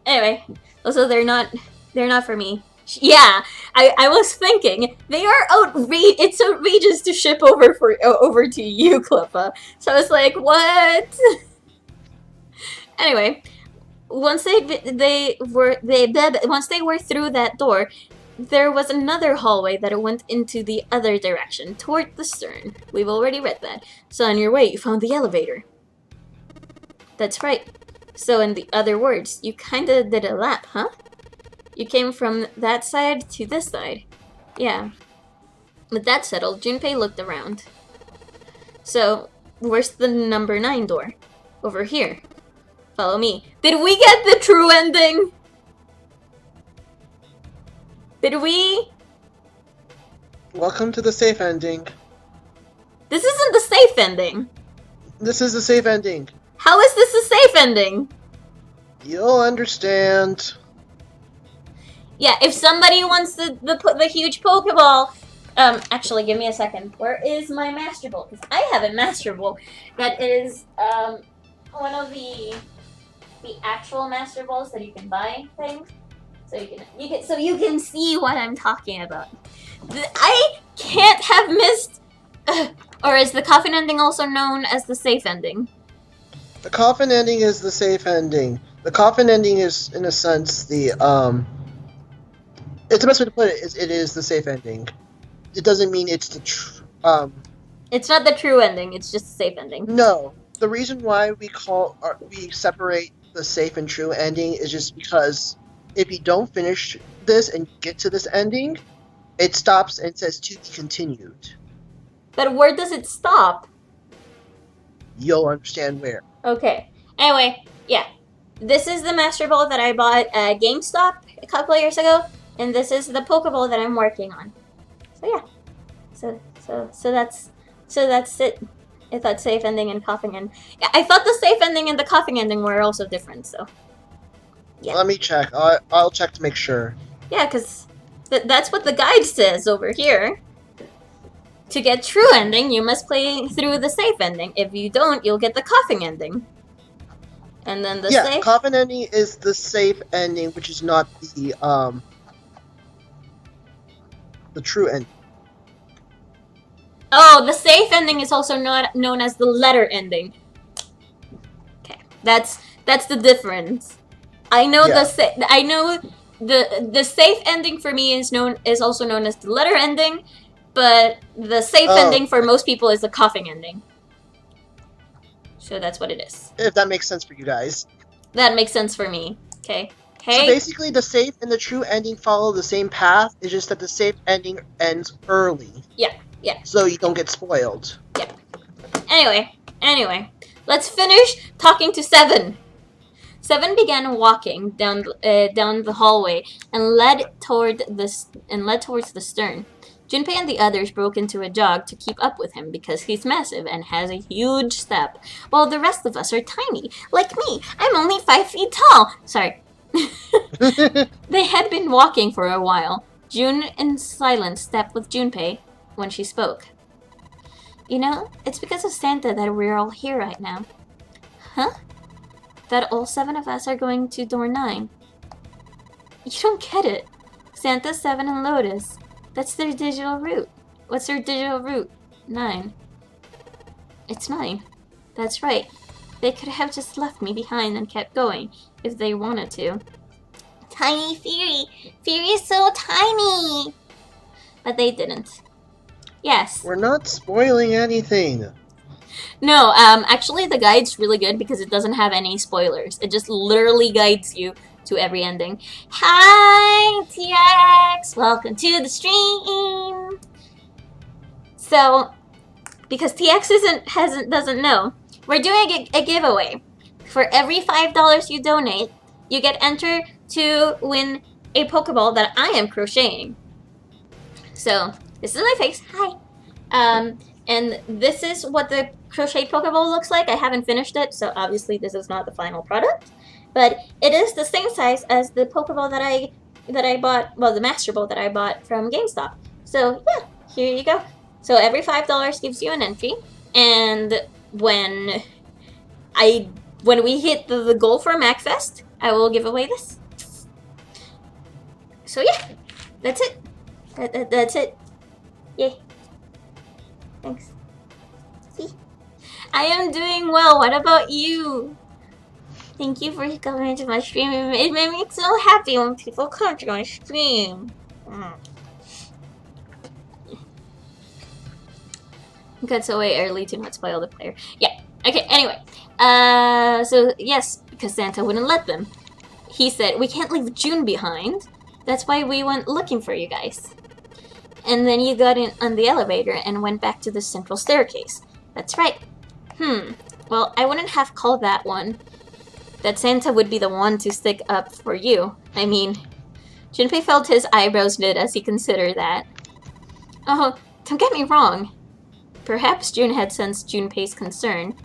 Anyway, also they're not for me. Yeah, I was thinking they are outrageous. It's outrageous to ship over to you, Clippa. So I was like, what? Anyway, once once they were through that door, there was another hallway that went into the other direction, toward the stern. We've already read that. So on your way, you found the elevator. That's right. So in the other words, you kinda did a lap, huh? You came from that side to this side. Yeah. With that settled, Junpei looked around. So, where's the number 9 door? Over here. Follow me. Did we get the true ending? Did we? Welcome to the safe ending. This isn't the safe ending. This is the safe ending. How is this a safe ending? You'll understand. Yeah, if somebody wants the huge Pokeball, actually, give me a second. Where is my Master Ball? Because I have a Master Ball that is one of the actual Master Balls that you can buy things. So you can see what I'm talking about. I can't have missed. Or is the coffin ending also known as the safe ending? The coffin ending is the safe ending. The coffin ending is, in a sense, the it's the best way to put it. It is the safe ending. It doesn't mean it's the It's not the true ending. It's just the safe ending. No, the reason why we separate the safe and true ending is just because if you don't finish this and get to this ending, it stops and says to be continued. But where does it stop? You'll understand where. Okay. Anyway, yeah. This is the Master Ball that I bought at GameStop a couple of years ago, and this is the Pokeball that I'm working on. So yeah. So that's it. I thought safe ending and coughing ending. Yeah, I thought the safe ending and the coughing ending were also different, so. Yeah. Let me check. I'll check to make sure. Yeah, because that's what the guide says over here. To get true ending, you must play through the safe ending. If you don't, you'll get the coughing ending. And then the safe... coffin ending is the safe ending, which is not the true ending. Oh, the safe ending is also not known as the letter ending. Okay, that's the difference. I know the safe ending for me is also known as the letter ending, but the safe ending for most people is the coughing ending. So that's what it is. If that makes sense for you guys. That makes sense for me. Okay. So basically, the safe and the true ending follow the same path. It's just that the safe ending ends early. Yeah. So you don't get spoiled. Yeah. Anyway, let's finish talking to Seven. Seven began walking down the hallway and led towards the stern. Junpei and the others broke into a jog to keep up with him because he's massive and has a huge step, while the rest of us are tiny, like me. I'm only 5 feet tall. Sorry. They had been walking for a while. June in silence stepped with Junpei when she spoke. You know, it's because of Santa that we're all here right now. Huh? That all 7 of us are going to door 9. You don't get it. Santa, 7, and Lotus. That's their digital route. What's their digital route? 9. It's 9. That's right. They could have just left me behind and kept going if they wanted to. Tiny Firi! Firi is so tiny! But they didn't. Yes. We're not spoiling anything. No, actually the guide's really good because it doesn't have any spoilers. It just literally guides you to every ending. Hi, TX! Welcome to the stream! So, because TX doesn't know, we're doing a giveaway. For every $5 you donate, you get entered to win a Pokeball that I am crocheting. So, this is my face. Hi. And this is what the crochet Pokeball looks like. I haven't finished it, so obviously this is not the final product. But it is the same size as the Pokeball that I bought, well, the Master Ball that I bought from GameStop. So, yeah, here you go. So every $5 gives you an entry. And when I when we hit the goal for MacFest, I will give away this. So yeah, that's it. That's it. Yay. Thanks. See? I am doing well. What about you? Thank you for coming to my stream. It made me so happy when people come to my stream. Got so way early to not spoil the player. Yeah. Okay, anyway. So yes, because Santa wouldn't let them. He said, we can't leave June behind. That's why we went looking for you guys. And then you got in on the elevator and went back to the central staircase. That's right. Well, I wouldn't have called that one. That Santa would be the one to stick up for you. I mean, Junpei felt his eyebrows knit as he considered that. Oh, don't get me wrong. Perhaps June had sensed Junpei's concern.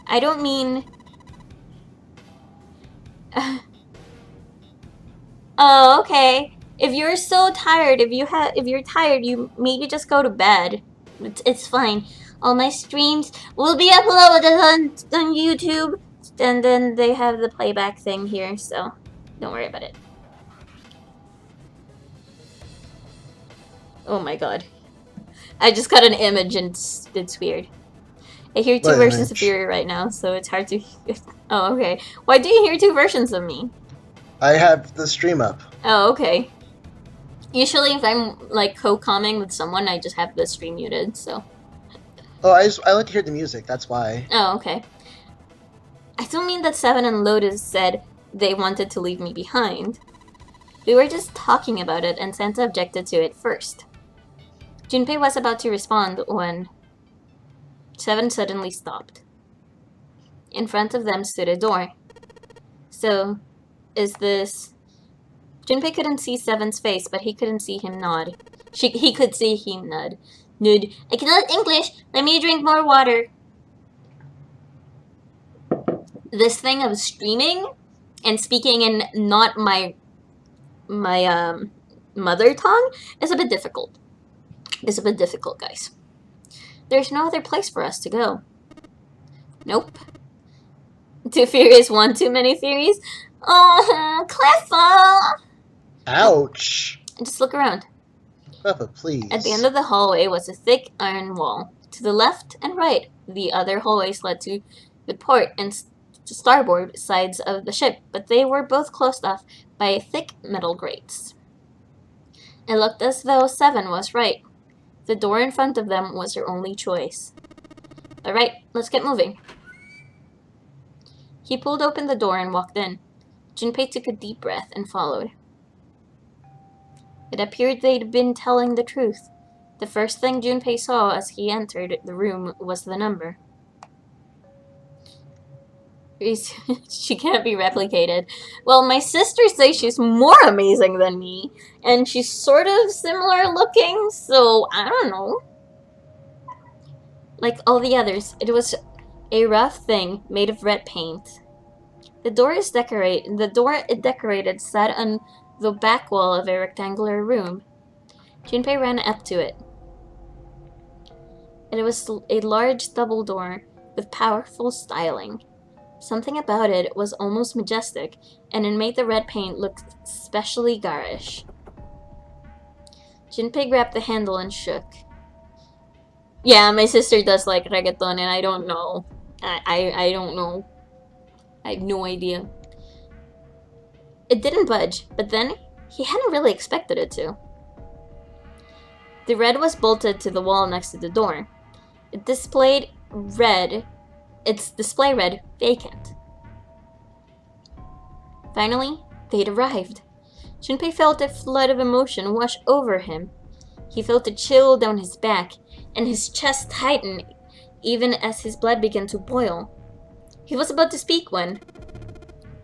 I don't mean... Oh, okay. If you're so tired, if you're tired, you maybe just go to bed. It's fine. All my streams will be uploaded on YouTube, and then they have the playback thing here, so don't worry about it. Oh my god. I just got an image and it's weird. I hear two versions of Firi right now, so it's hard to... Oh, okay. Why do you hear two versions of me? I have the stream up. Oh, okay. Usually if I'm, like, co-comming with someone, I just have the stream muted, so... Oh, I like to hear the music, that's why. Oh, okay. I don't mean that Seven and Lotus said they wanted to leave me behind. We were just talking about it, and Santa objected to it first. Junpei was about to respond when Seven suddenly stopped. In front of them stood a door. So, is this... Junpei couldn't see Seven's face, but he couldn't see him nod. He could see him nod. Nud. I cannot English! Let me drink more water! This thing of streaming and speaking in not my mother tongue is a bit difficult. It's a bit difficult, guys. There's no other place for us to go. Nope. Two theories, one too many theories. Oh, Cleffa! Ouch! Just look around. Cleffa, please. At the end of the hallway was a thick iron wall. To the left and right, the other hallways led to the port and starboard sides of the ship, but they were both closed off by thick metal grates. It looked as though Seven was right. The door in front of them was her only choice. Alright, let's get moving. He pulled open the door and walked in. Junpei took a deep breath and followed. It appeared they'd been telling the truth. The first thing Junpei saw as he entered the room was the number. She can't be replicated. Well, my sisters say she's more amazing than me, and she's sort of similar looking, so I don't know. Like all the others, it was a rough thing made of red paint. The door it decorated sat on the back wall of a rectangular room. Junpei ran up to it. It was a large double door with powerful styling. Something about it was almost majestic, and it made the red paint look especially garish. Junpei grabbed the handle and shook. Yeah, my sister does like reggaeton, and I don't know. I don't know. I have no idea. It didn't budge, but then he hadn't really expected it to. The red was bolted to the wall next to the door. Its display read vacant. Finally, they'd arrived. Junpei felt a flood of emotion wash over him. He felt a chill down his back, and his chest tightened even as his blood began to boil. He was about to speak when...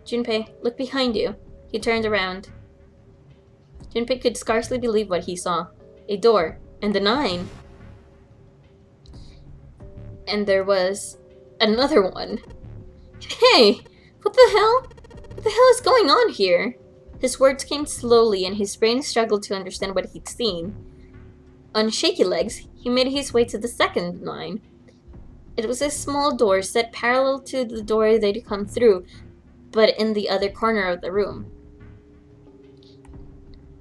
Junpei, look behind you. He turned around. Junpei could scarcely believe what he saw. A door, and a 9. And there was another one. Hey! What the hell? What the hell is going on here? His words came slowly and his brain struggled to understand what he'd seen. On shaky legs, he made his way to the second 9. It was a small door set parallel to the door they'd come through, but in the other corner of the room.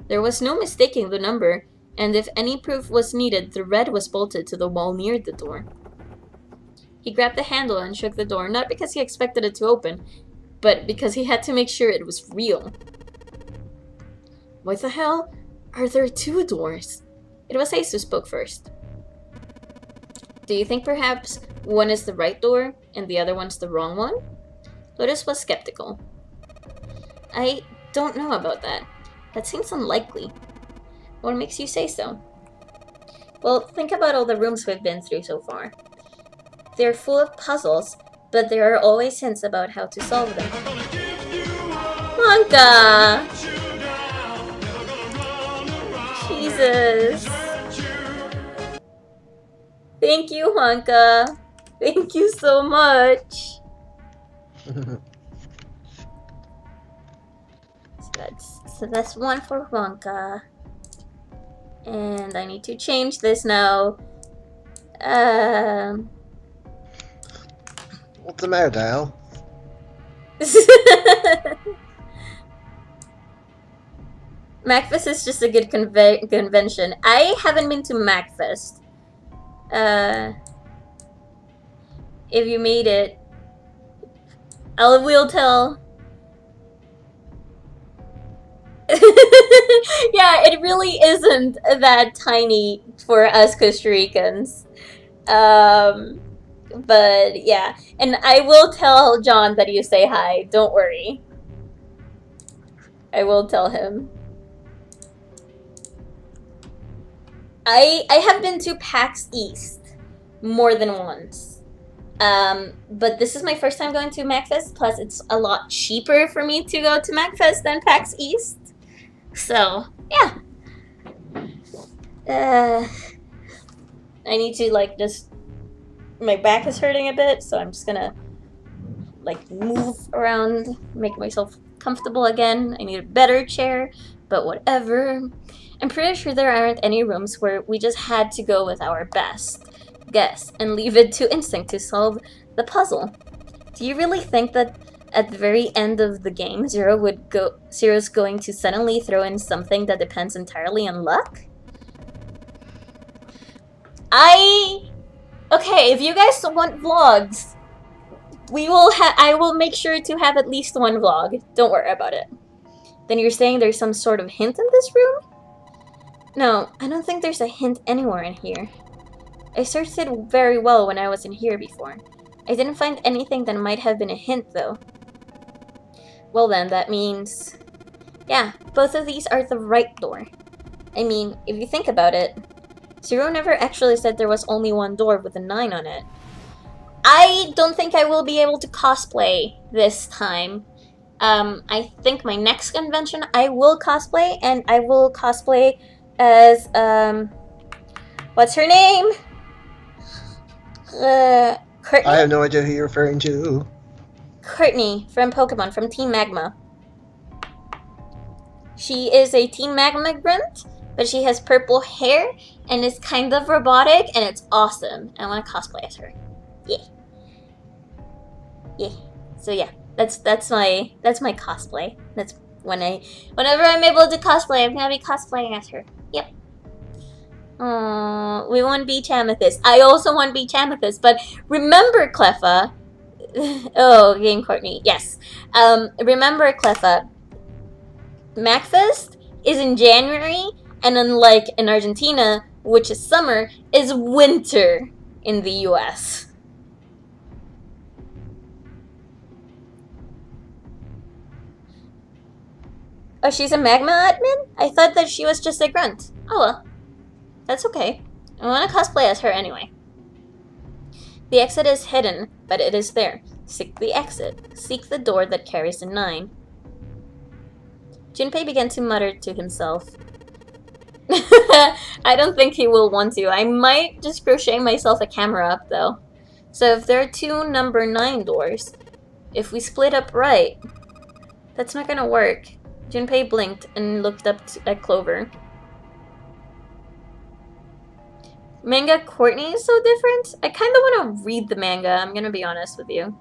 There was no mistaking the number, and if any proof was needed, the red was bolted to the wall near the door. He grabbed the handle and shook the door, not because he expected it to open, but because he had to make sure it was real. What the hell? Are there two doors? It was Ace who spoke first. Do you think perhaps one is the right door and the other one's the wrong one? Lotus was skeptical. I don't know about that. That seems unlikely. What makes you say so? Well, think about all the rooms we've been through so far. They're full of puzzles, but there are always hints about how to solve them. Wonka! Jesus. Thank you, Wonka. Thank you so much. So that's one for Wonka. And I need to change this now. What's the matter, Dial? MacFest is just a good convention. I haven't been to MacFest. If you made it, I will tell. Yeah, it really isn't that tiny for us Costa Ricans. But yeah, and I will tell John that you say hi. Don't worry. I will tell him. I have been to PAX East more than once. But this is my first time going to MacFest, plus it's a lot cheaper for me to go to MacFest than PAX East. So, yeah. I need to, like, just... My back is hurting a bit, so I'm just gonna, like, move around, make myself comfortable again. I need a better chair, but whatever. I'm pretty sure there aren't any rooms where we just had to go with our best guess and leave it to instinct to solve the puzzle. Do you really think that at the very end of the game, Zero's going to suddenly throw in something that depends entirely on luck? Okay, if you guys want vlogs, I will make sure to have at least one vlog. Don't worry about it. Then you're saying there's some sort of hint in this room? No, I don't think there's a hint anywhere in here. I searched it very well when I was in here before. I didn't find anything that might have been a hint, though. Well then, that means... Yeah, both of these are the right door. I mean, if you think about it, Zero never actually said there was only one door with a 9 on it. I don't think I will be able to cosplay this time. I think my next convention I will cosplay, and I will cosplay as, what's her name? Courtney? I have no idea who you're referring to. Courtney from Pokemon, from Team Magma. She is a Team Magma grunt, but she has purple hair and is kind of robotic, and it's awesome. I want to cosplay as her. Yeah. Yeah. So yeah, that's my cosplay. That's whenever I'm able to cosplay, I'm gonna be cosplaying as her. Yep. We want Beach Amethyst. I also want Beach Amethyst, but remember, Cleffa. Oh, Game Courtney. Yes. Remember, Cleffa. MacFest is in January, and unlike in Argentina, which is summer, is winter in the US. Oh, she's a Magma admin? I thought that she was just a grunt. Oh well. That's okay. I want to cosplay as her anyway. The exit is hidden, but it is there. Seek the exit. Seek the door that carries a 9. Junpei began to mutter to himself. I don't think he will want to. I might just crochet myself a camera up, though. So if there are 2 number 9 doors, if we split up right, that's not gonna work. Junpei blinked and looked up at Clover. Manga Courtney is so different. I kind of want to read the manga. I'm gonna be honest with you.